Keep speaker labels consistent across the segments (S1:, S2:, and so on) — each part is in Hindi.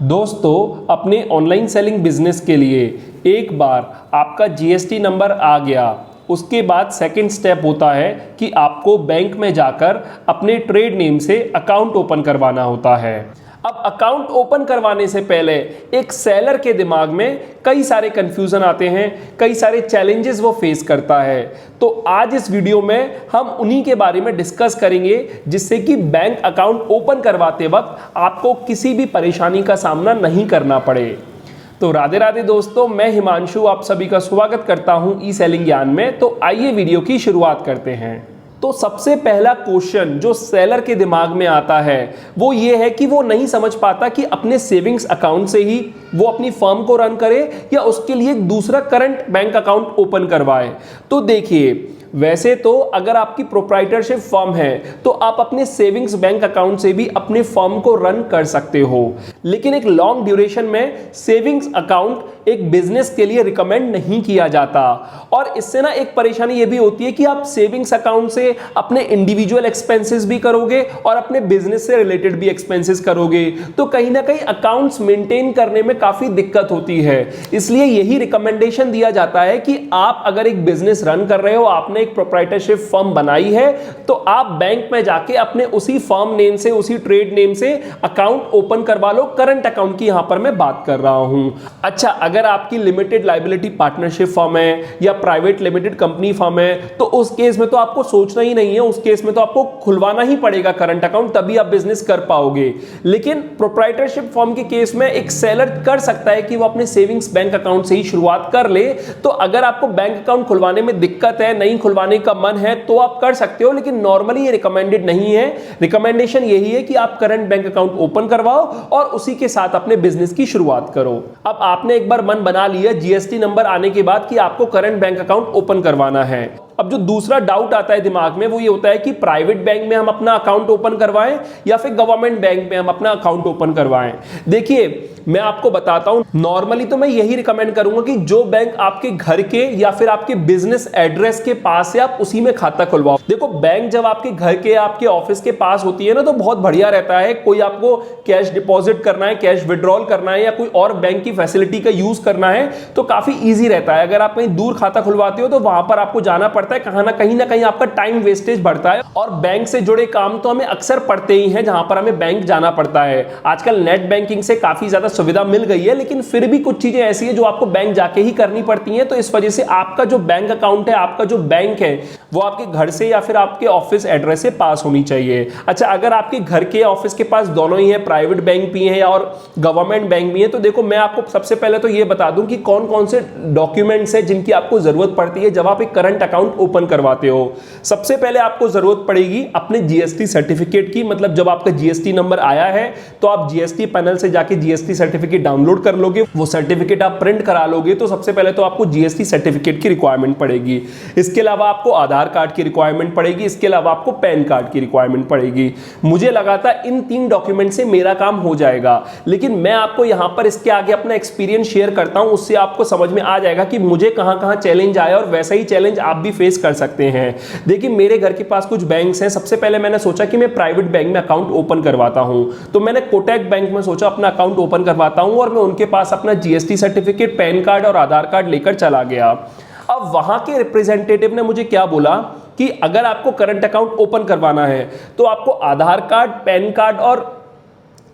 S1: दोस्तों, अपने ऑनलाइन सेलिंग बिजनेस के लिए एक बार आपका जीएसटी नंबर आ गया, उसके बाद सेकंड स्टेप होता है कि आपको बैंक में जाकर अपने ट्रेड नेम से अकाउंट ओपन करवाना होता है। अब अकाउंट ओपन करवाने से पहले एक सेलर के दिमाग में कई सारे कंफ्यूजन आते हैं, कई सारे चैलेंजेस वो फेस करता है। तो आज इस वीडियो में हम उन्हीं के बारे में डिस्कस करेंगे, जिससे कि बैंक अकाउंट ओपन करवाते वक्त आपको किसी भी परेशानी का सामना नहीं करना पड़े। तो राधे राधे दोस्तों, मैं हिमांशु आप सभी का स्वागत करता हूं ई सेलिंग ज्ञान में। तो आइए वीडियो की शुरुआत करते हैं। तो सबसे पहला क्वेश्चन जो सेलर के दिमाग में आता है वो ये है कि वो नहीं समझ पाता कि अपने सेविंग्स अकाउंट से ही वो अपनी फर्म को रन करे या उसके लिए एक दूसरा करंट बैंक अकाउंट ओपन करवाए। तो देखिए, वैसे तो अगर आपकी प्रोप्राइटरशिप फर्म है तो आप अपने सेविंग्स बैंक अकाउंट से भी अपने फर्म को रन कर सकते हो, लेकिन एक लॉन्ग ड्यूरेशन में सेविंग्स अकाउंट एक बिजनेस के लिए रिकमेंड नहीं किया जाता। और इससे ना एक परेशानी ये भी होती है कि आप सेविंग्स अकाउंट से अपने इंडिविजुअल एक्सपेंसेस भी करोगे और अपने बिजनेस से रिलेटेड भी एक्सपेंसेस करोगे, तो कहीं ना कहीं अकाउंट्स मेंटेन करने में काफी दिक्कत होती है। इसलिए यही रिकमेंडेशन दिया जाता है कि आप अगर एक बिजनेस रन कर रहे हो, आपने एक प्रोप्राइटरशिप फर्म बनाई है, तो आप बैंक में जाके अपने उसी फर्म नेम से, उसी ट्रेड नेम से अकाउंट ओपन करवा लो। करंट अकाउंट की यहां पर मैं बात कर रहा हूं। अच्छा, अगर आपकी लिमिटेड लायबिलिटी पार्टनरशिप फर्म है या प्राइवेट लिमिटेड कंपनी फर्म है, तो उस केस में तो आपको सोचना ही नहीं है। उस केस में तो आपको खुलवाना ही पड़ेगा करंट अकाउंट, तभी आप बिजनेस कर पाओगे। लेकिन प्रोप्राइटरशिप फर्म के केस में एक सेलर कर सकता है कि वो अपने सेविंग्स बैंक अकाउंट से ही शुरुआत कर ले। तो अगर आपको बैंक अकाउंट खुलवाने में दिक्कत है, नहीं खुलवाने का मन है, तो आप कर सकते हो, लेकिन नॉर्मली ये रिकमेंडेड नहीं है। रिकमेंडेशन यही है कि आप करंट बैंक अकाउंट ओपन करवाओ और उसी के साथ अपने बिजनेस की शुरुआत करो। अब आपने एक बार मन बना लिया जीएसटी नंबर आने के बाद कि आपको करंट बैंक अकाउंट ओपन करवाना है। अब जो दूसरा डाउट आता है दिमाग में वो ये होता है कि प्राइवेट बैंक में हम अपना अकाउंट ओपन करवाएं या फिर गवर्नमेंट बैंक में हम अपना अकाउंट ओपन करवाएं। देखिए, मैं आपको बताता हूं, नॉर्मली तो मैं यही रिकमेंड करूंगा कि जो बैंक आपके घर के या फिर आपके बिजनेस एड्रेस के पास है, आप उसी में खाता खुलवाओ। देखो, बैंक जब आपके घर के, आपके ऑफिस के पास होती है ना, तो बहुत बढ़िया रहता है। कोई आपको कैश डिपॉजिट करना है, कैश विड्रॉल करना है या कोई और बैंक की फैसिलिटी का यूज करना है, तो काफी ईजी रहता है। अगर आप कहीं दूर खाता खुलवाते हो तो वहां पर आपको जाना पड़ता है, कहीं ना कहीं आपका टाइम वेस्टेज बढ़ता है। और बैंक से जुड़े काम तो हमें अक्सर पड़ते ही हैं, जहां पर हमें बैंक जाना पड़ता है। आजकल नेट बैंकिंग से काफी ज्यादा सुविधा मिल गई है, लेकिन फिर भी कुछ चीजें ऐसी हैं जो आपको बैंक जाके ही करनी पड़ती हैं। तो इस वजह से आपका जो बैंक अकाउंट है, आपका जो बैंक है, वो आपके घर से या फिर आपके ऑफिस एड्रेस से पास होनी चाहिए। अच्छा, अगर आपके घर के ऑफिस के पास दोनों ही है, प्राइवेट बैंक भी है और गवर्नमेंट बैंक भी है, तो देखो, मैं आपको सबसे पहले तो ये बता दूं कि कौन कौन से डॉक्यूमेंट्स है जिनकी आपको जरूरत पड़ती है जब आप एक करंट अकाउंट ओपन करवाते हो। सबसे पहले आपको जरूरत पड़ेगी अपने जीएसटी सर्टिफिकेट की। मतलब जब आपका जीएसटी नंबर आया है तो आप जीएसटी पैनल से जाके जीएसटी सर्टिफिकेट डाउनलोड कर लोगे, वो सर्टिफिकेट आप प्रिंट करा लोगे। तो सबसे पहले तो आपको जीएसटी सर्टिफिकेट की रिक्वायरमेंट पड़ेगी। इसके अलावा आपको आधार कार्ड की रिक्वायरमेंट पड़ेगी। इसके अलावा आपको पैन कार्ड की रिक्वायरमेंट पड़ेगी। मुझे लगा था इन 3 डॉक्यूमेंट से मेरा काम हो जाएगा, लेकिन मैं आपको यहां पर इसके आगे अपना एक्सपीरियंस शेयर करता हूं। उससे आपको समझ में आ जाएगा कि मुझे कहां कहां चैलेंज आया और वैसा ही चैलेंज आप भी फेस कर सकते हैं। देखिए, मेरे घर के पास कुछ बैंक्स हैं। सबसे पहले मैंने सोचा कि मैं प्राइवेट बैंक में अकाउंट ओपन करवाता हूं, तो मैंने कोटक बैंक में सोचा अपना अकाउंट ओपन करवाता हूं और मैं उनके पास अपना जीएसटी सर्टिफिकेट, पैन कार्ड और आधार कार्ड लेकर चला गया। अब वहां के रिप्रेजेंटेटिव ने मुझे क्या बोला कि अगर आपको करंट अकाउंट ओपन करवाना है तो आपको आधार कार्ड, पैन कार्ड और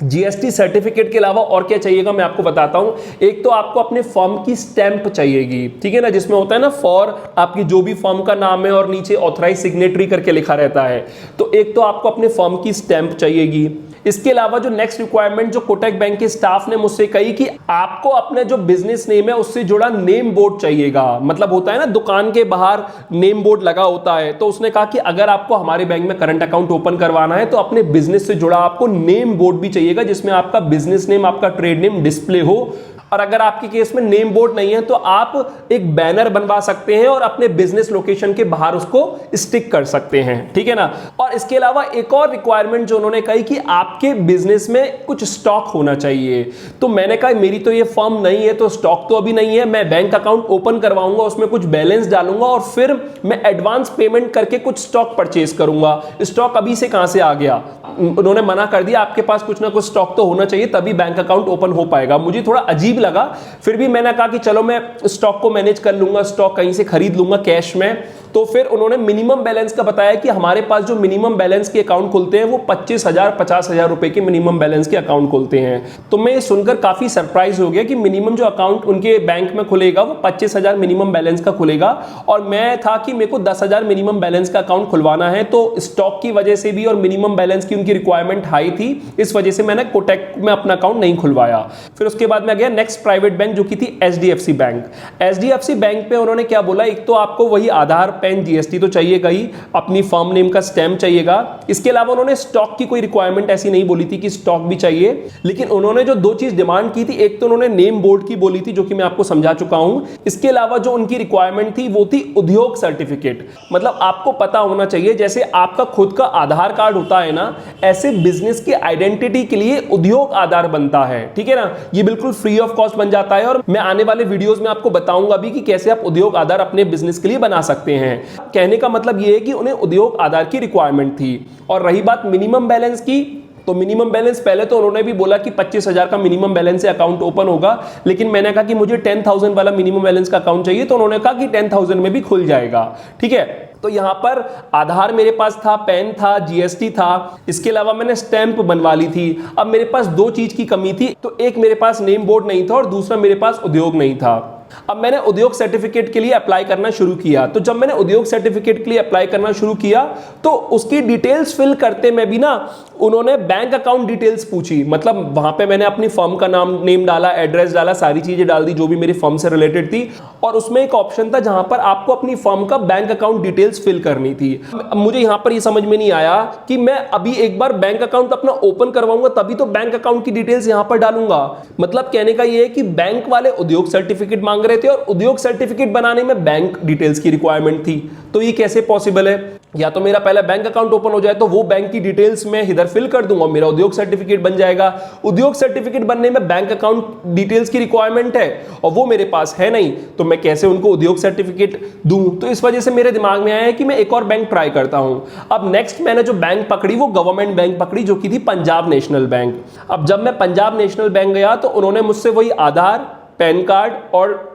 S1: जीएसटी सर्टिफिकेट के अलावा और क्या चाहिएगा, मैं आपको बताता हूं। एक तो आपको अपने फर्म की स्टैंप चाहिएगी, ठीक है ना, जिसमें होता है ना फॉर आपकी जो भी फर्म का नाम है और नीचे ऑथराइज सिग्नेटरी करके लिखा रहता है। तो एक तो आपको अपने फर्म की स्टैंप चाहिएगी। इसके अलावा जो नेक्स्ट रिक्वायरमेंट जो कोटक बैंक के स्टाफ ने मुझसे कही कि आपको अपने जो बिजनेस नेम है उससे जुड़ा नेम बोर्ड चाहिएगा। मतलब होता है ना, दुकान के बाहर नेम बोर्ड लगा होता है, तो उसने कहा कि अगर आपको हमारे बैंक में करंट अकाउंट ओपन करवाना है तो अपने बिजनेस से जुड़ा आपको नेम बोर्ड भी चाहिएगा, जिसमें आपका बिजनेस नेम, आपका ट्रेड नेम डिस्प्ले हो। और अगर आपके केस में नेम बोर्ड नहीं है तो आप एक बैनर बनवा सकते हैं और अपने बिजनेस लोकेशन के बाहर उसको स्टिक कर सकते हैं, ठीक है ना। और इसके अलावा एक और रिक्वायरमेंट जो उन्होंने कही कि आपके बिजनेस में कुछ स्टॉक होना चाहिए। तो मैंने कहा मेरी तो ये फर्म नहीं है तो स्टॉक तो अभी नहीं है, मैं बैंक अकाउंट ओपन करवाऊंगा, उसमें कुछ बैलेंस डालूंगा और फिर मैं एडवांस पेमेंट करके कुछ स्टॉक परचेज करूंगा। स्टॉक अभी से कहां से आ गया, उन्होंने मना कर दिया, आपके पास कुछ ना कुछ स्टॉक तो होना चाहिए तभी बैंक अकाउंट ओपन हो पाएगा। मुझे थोड़ा अजीब लगा, फिर भी मैंने कहा कि चलो मैं स्टॉक को मैनेज कर लूंगा, स्टॉक कहीं से खरीद लूंगा कैश में। तो फिर उन्होंने मिनिमम बैलेंस का बताया कि हमारे पास जो मिनिमम बैलेंस के अकाउंट खुलते हैं वो 25,000 50,000 रुपए के मिनिमम बैलेंस के अकाउंट खुलते हैं। तो मैं ये सुनकर काफी सरप्राइज हो गया कि मिनिमम जो अकाउंट उनके बैंक में खुलेगा वो 25,000 मिनिमम बैलेंस का खुलेगा, और मैं था कि मेरे को 10,000 मिनिमम बैलेंस का अकाउंट खुलवाना है। तो स्टॉक की वजह से भी और मिनिमम बैलेंस की उनकी रिक्वायरमेंट हाई थी, इस वजह से मैंने कोटक में अपना अकाउंट नहीं खुलवाया। फिर उसके बाद मैं गया नेक्स्ट प्राइवेट बैंक जो कि थी एचडीएफसी बैंक। एचडीएफसी बैंक पे उन्होंने क्या बोला, एक तो आपको वही आधार पैन जीएसटी तो चाहिएगा ही, अपनी फर्म नेम का स्टैम्प चाहिएगा। इसके अलावा उन्होंने स्टॉक की कोई रिक्वायरमेंट ऐसी नहीं बोली थी कि स्टॉक भी चाहिए, लेकिन उन्होंने जो दो चीज डिमांड की थी, एक तो उन्होंने नेम बोर्ड की बोली थी जो कि मैं आपको समझा चुका हूं। इसके अलावा जो उनकी रिक्वायरमेंट थी वो थी उद्योग सर्टिफिकेट। मतलब आपको पता होना चाहिए जैसे आपका खुद का आधार कार्ड होता है ना, ऐसे बिजनेस की आइडेंटिटी के लिए उद्योग आधार बनता है, ठीक है ना। ये बिल्कुल फ्री ऑफ कॉस्ट बन जाता है, और मैं आने वाले वीडियोस में आपको बताऊंगा भी कि कैसे आप उद्योग आधार अपने बिजनेस के लिए बना सकते हैं। कहने का मतलब ये है कि उन्हें उद्योग आधार की रिक्वायरमेंट थी। और रही बात मिनिमम बैलेंस की, तो मिनिमम बैलेंस पहले तो उन्होंने भी बोला कि 25,000 का मिनिमम बैलेंस से अकाउंट ओपन होगा, लेकिन मैंने कहा कि मुझे 10,000 वाला मिनिमम बैलेंस का अकाउंट चाहिए, तो उन्होंने कहा कि 10,000 में भी खुल जाएगा, ठीक है। तो यहां पर आधार मेरे पास था, पैन था, जीएसटी था, इसके अलावा मैंने स्टैंप बनवा ली थी। अब मेरे पास दो चीज की कमी थी, तो एक मेरे पास नेम बोर्ड नहीं था और दूसरा मेरे पास उद्योग नहीं था। अब मैंने उद्योग सर्टिफिकेट के लिए अप्लाई करना शुरू किया। तो जब मैंने उद्योग सर्टिफिकेट के लिए अप्लाई करना शुरू किया तो उसकी डिटेल्स फिल करते में भी ना उन्होंने बैंक अकाउंट डिटेल्स पूछी। मतलब वहां पे मैंने अपनी फर्म का नेम डाला, एड्रेस डाला, सारी चीजें डाल दी जो भी मेरी फर्म से रिलेटेड थी, और उसमें एक ऑप्शन था जहां पर आपको अपनी फर्म का बैंक अकाउंट डिटेल्स फिल करनी थी। अब मुझे यहां पर ये समझ में नहीं आया कि मैं अभी एक बार बैंक अकाउंट अपना ओपन करवाऊंगा तभी तो बैंक अकाउंट की डिटेल्स यहां पर डालूंगा। मतलब कहने का ये है कि बैंक वाले उद्योग सर्टिफिकेट मांग रहे थे और उद्योग सर्टिफिकेट बनाने में बैंक डिटेल्स की रिक्वायरमेंट थी। तो ये कैसे पॉसिबल है? या तो मेरा पहला बैंक अकाउंट ओपन हो जाए तो वो बैंक की डिटेल्स मैं इधर फिल कर दूंगा, मेरा उद्योग सर्टिफिकेट बन जाएगा। उद्योग सर्टिफिकेट बनने में बैंक अकाउंट डिटेल्स की रिक्वायरमेंट है और वो मेरे पास है नहीं, तो मैं कैसे उनको उद्योग सर्टिफिकेट दूं? तो इस वजह से मेरे दिमाग में आया है कि मैं एक और बैंक ट्राई करता हूं। अब नेक्स्ट मैंने जो बैंक पकड़ी वो गवर्नमेंट बैंक पकड़ी जो कि थी पंजाब नेशनल बैंक। अब जब मैं पंजाब नेशनल बैंक गया तो उन्होंने मुझसे वही आधार, पैन कार्ड और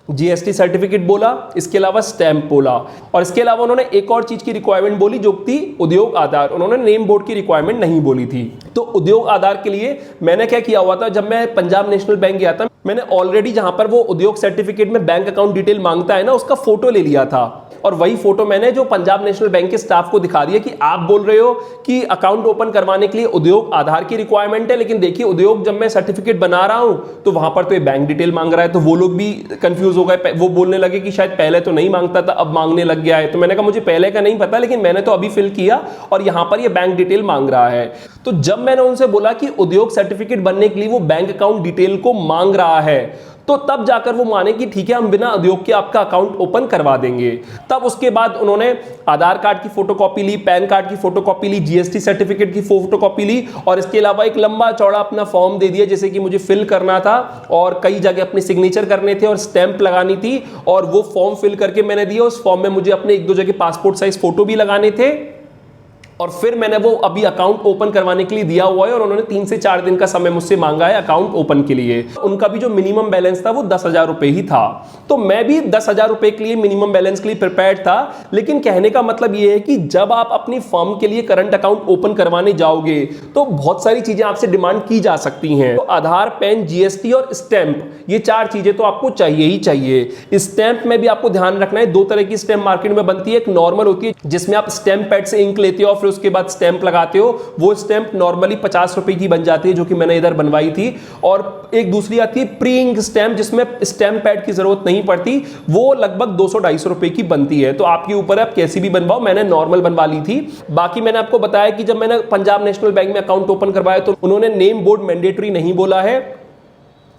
S1: जीएसटी सर्टिफिकेट बोला, इसके अलावा स्टैंप बोला, और इसके अलावा उन्होंने एक और चीज की रिक्वायरमेंट बोली जो थी उद्योग आधार। उन्होंने नेम बोर्ड की रिक्वायरमेंट नहीं बोली थी। तो उद्योग आधार के लिए मैंने क्या किया हुआ था, जब मैं पंजाब नेशनल बैंक गया था मैंने ऑलरेडी जहां पर वो उद्योग सर्टिफिकेट में बैंक अकाउंट डिटेल मांगता है ना, उसका फोटो ले लिया था, और वही फोटो मैंने जो पंजाब नेशनल बैंक के स्टाफ को दिखा दिया कि आप बोल रहे हो कि अकाउंट ओपन करवाने के लिए उद्योग आधार की रिक्वायरमेंट है, लेकिन देखिए उद्योग जब मैं सर्टिफिकेट बना रहा हूं तो वहां पर तो ये बैंक डिटेल मांग रहा है। तो वो लोग भी कंफ्यूज हो गए, वो बोलने लगे कि शायद पहले तो नहीं मांगता था अब मांगने लग गया है। तो मैंने कहा मुझे पहले का नहीं पता, लेकिन मैंने तो अभी फिल किया और यहां पर ये बैंक डिटेल मांग रहा है। तो जब मैंने उनसे बोला कि उद्योग सर्टिफिकेट बनने के लिए वो बैंक अकाउंट डिटेल को मांग रहा है, तो तब जाकर वो माने कि ठीक है हम बिना उद्योग के आपका अकाउंट ओपन करवा देंगे। तब उसके बाद उन्होंने आधार कार्ड की फोटोकॉपी ली, पैन कार्ड की फोटोकॉपी ली, जीएसटी सर्टिफिकेट की फोटोकॉपी ली, और इसके अलावा एक लंबा चौड़ा अपना फॉर्म दे दिया जैसे कि मुझे फिल करना था, और कई जगह अपने सिग्नेचर करने थे और स्टैंप लगानी थी, और वो फॉर्म फिल करके मैंने दिया। उस फॉर्म में मुझे अपने एक दो जगह पासपोर्ट साइज फोटो भी लगाने थे, और फिर मैंने वो अभी अकाउंट ओपन करवाने के लिए दिया हुआ है, और उन्होंने 3 से 4 दिन का समय मुझसे मांगा है अकाउंट ओपन के लिए। उनका भी जो मिनिमम बैलेंस था वो 10,000 रुपए ही था। तो मैं भी 10,000 रुपए के लिए मिनिमम बैलेंस के लिए प्रिपेयर्ड था। लेकिन कहने का मतलब ये है कि जब आप अपनी फर्म के लिए करंट अकाउंट ओपन करवाने जाओगे तो बहुत सारी चीजें आपसे डिमांड की जा सकती हैं। तो आधार, पैन, जीएसटी और स्टैंप, ये 4 चीजें तो आपको चाहिए ही चाहिए। स्टैंप में भी आपको ध्यान रखना है, 2 तरह की स्टैंप मार्केट में बनती है। एक नॉर्मल होती है जिसमें आप स्टैंप पैड से इंक लेते हो, उसके बाद स्टैंप लगाते हो। वो स्टैंप नॉर्मली 50 रुपए की बन जाती है, जो कि मैंने इधर बनवाई थी। और एक दूसरी आती है प्री इंक स्टैंप, जिसमें स्टैंप पैड की जरूरत नहीं पड़ती, वो लगभग 200-250 रुपए की बनती है। तो आपके ऊपर आप कैसी भी बनवाओ, मैंने नॉर्मल बनवा ली थी। बाकी मैंने आपको बताया कि जब मैंने पंजाब नेशनल बैंक में अकाउंट ओपन करवाया तो उन्होंने नेम बोर्ड मैंडेटरी नहीं बोला है,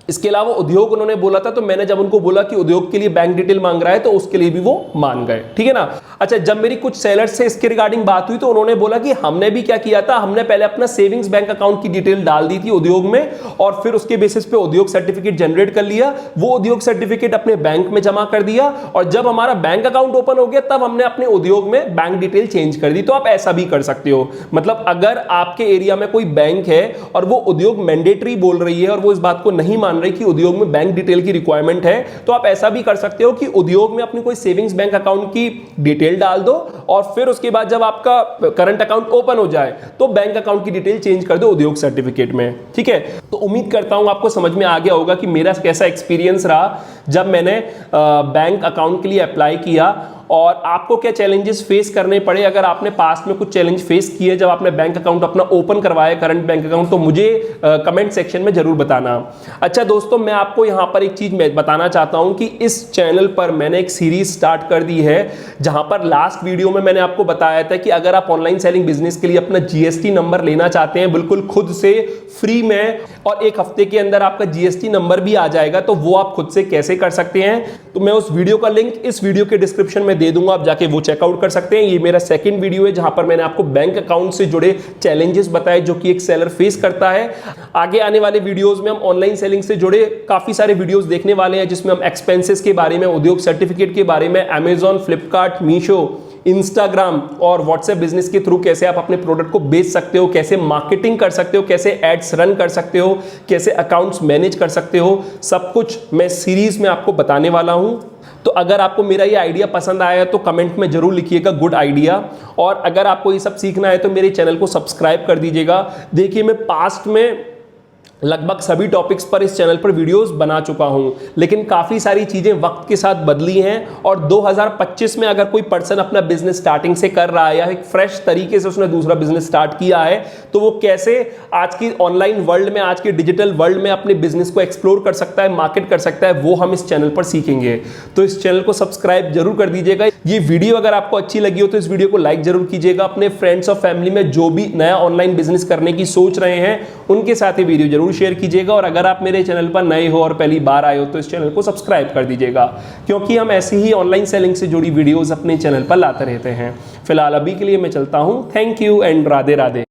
S1: इसके अलावा उद्योग उन्होंने बोला था, तो मैंने जब उनको बोला कि उद्योग के लिए बैंक डिटेल मांग रहा है तो उसके लिए भी वो मान गए, ठीक है ना। अच्छा, जब मेरी कुछ सेलर्स से इसके रिगार्डिंग बात हुई तो उन्होंने बोला कि हमने भी क्या किया था, हमने पहले अपना सेविंग्स बैंक अकाउंट की डिटेल डाल दी थी उद्योग में और फिर उसके बेसिस पे उद्योग सर्टिफिकेट जनरेट कर लिया, वो उद्योग सर्टिफिकेट अपने बैंक में जमा कर दिया और जब हमारा बैंक अकाउंट ओपन हो गया तब हमने अपने उद्योग में बैंक डिटेल चेंज कर दी। तो आप ऐसा भी कर सकते हो, मतलब अगर आपके एरिया में कोई बैंक है और वो उद्योग मैंडेटरी बोल रही है और वो इस बात को नहीं मान रही कि उद्योग में बैंक डिटेल की रिक्वायरमेंट है, तो आप ऐसा भी कर सकते हो कि उद्योग में अपनी कोई सेविंग्स बैंक अकाउंट की डिटेल डाल दो और फिर उसके बाद जब आपका करंट अकाउंट ओपन हो जाए तो बैंक अकाउंट की डिटेल चेंज कर दो उद्योग सर्टिफिकेट में, ठीक है। तो उम्मीद करता हूं आपको समझ में आ गया होगा कि मेरा कैसा एक्सपीरियंस रहा जब मैंने बैंक अकाउंट के लिए अप्लाई किया और आपको क्या चैलेंजेस फेस करने पड़े। अगर आपने पास्ट में कुछ चैलेंज फेस किए जब आपने बैंक अकाउंट अपना ओपन करवाया, करंट बैंक अकाउंट, तो मुझे कमेंट सेक्शन में जरूर बताना। अच्छा दोस्तों, मैं आपको यहां पर एक चीज मैं बताना चाहता हूं कि इस चैनल पर मैंने एक सीरीज स्टार्ट कर दी है जहां पर लास्ट वीडियो में मैंने आपको बताया था कि अगर आप ऑनलाइन सेलिंग बिजनेस के लिए अपना जीएसटी नंबर लेना चाहते हैं बिल्कुल खुद से फ्री में और एक हफ्ते के अंदर आपका जीएसटी नंबर भी आ जाएगा, तो वो आप खुद से कैसे कर सकते हैं, तो मैं उस वीडियो का लिंक इस वीडियो के डिस्क्रिप्शन में दे दूंगा, आप जाके वो चेकआउट कर सकते हैं। ये मेरा सेकंड वीडियो है जहां पर मैंने आपको बैंक अकाउंट से जुड़े चैलेंजेस बताए जो कि एक सेलर फेस करता है। आगे आने वाले वीडियोस में हम ऑनलाइन सेलिंग से जुड़े काफी सारे वीडियोस देखने वाले हैं जिसमें हम एक्सपेंसेस के बारे में, उद्योग सर्टिफिकेट के बारे में, अमेजॉन, फ्लिपकार्ट, मीशो, इंस्टाग्राम और व्हाट्सएप बिजनेस के थ्रू कैसे आप अपने प्रोडक्ट को बेच सकते हो, कैसे मार्केटिंग कर सकते हो, कैसे एड्स रन कर सकते हो, कैसे अकाउंट्स मैनेज कर सकते हो, सब कुछ मैं सीरीज में आपको बताने वाला हूं। तो अगर आपको मेरा ये आइडिया पसंद आया तो कमेंट में जरूर लिखिएगा गुड आइडिया, और अगर आपको ये सब सीखना है तो मेरे चैनल को सब्सक्राइब कर दीजिएगा। देखिए, मैं पास्ट में लगभग सभी टॉपिक्स पर इस चैनल पर वीडियोस बना चुका हूं, लेकिन काफ़ी सारी चीज़ें वक्त के साथ बदली हैं और 2025 में अगर कोई पर्सन अपना बिजनेस स्टार्टिंग से कर रहा है या एक फ्रेश तरीके से उसने दूसरा बिजनेस स्टार्ट किया है तो वो कैसे आज की ऑनलाइन वर्ल्ड में, आज के डिजिटल वर्ल्ड में अपने बिजनेस को एक्सप्लोर कर सकता है, मार्केट कर सकता है, वो हम इस चैनल पर सीखेंगे। तो इस चैनल को सब्सक्राइब जरूर कर दीजिएगा। ये वीडियो अगर आपको अच्छी लगी हो तो इस वीडियो को लाइक जरूर कीजिएगा। अपने फ्रेंड्स और फैमिली में जो भी नया ऑनलाइन बिजनेस करने की सोच रहे हैं उनके साथ ये वीडियो जरूर शेयर कीजिएगा। और अगर आप मेरे चैनल पर नए हो और पहली बार आए हो तो इस चैनल को सब्सक्राइब कर दीजिएगा, क्योंकि हम ऐसे ही ऑनलाइन सेलिंग से जुड़ी वीडियोस अपने चैनल पर लाते रहते हैं। फिलहाल अभी के लिए मैं चलता हूं। Thank you and Radhe Radhe.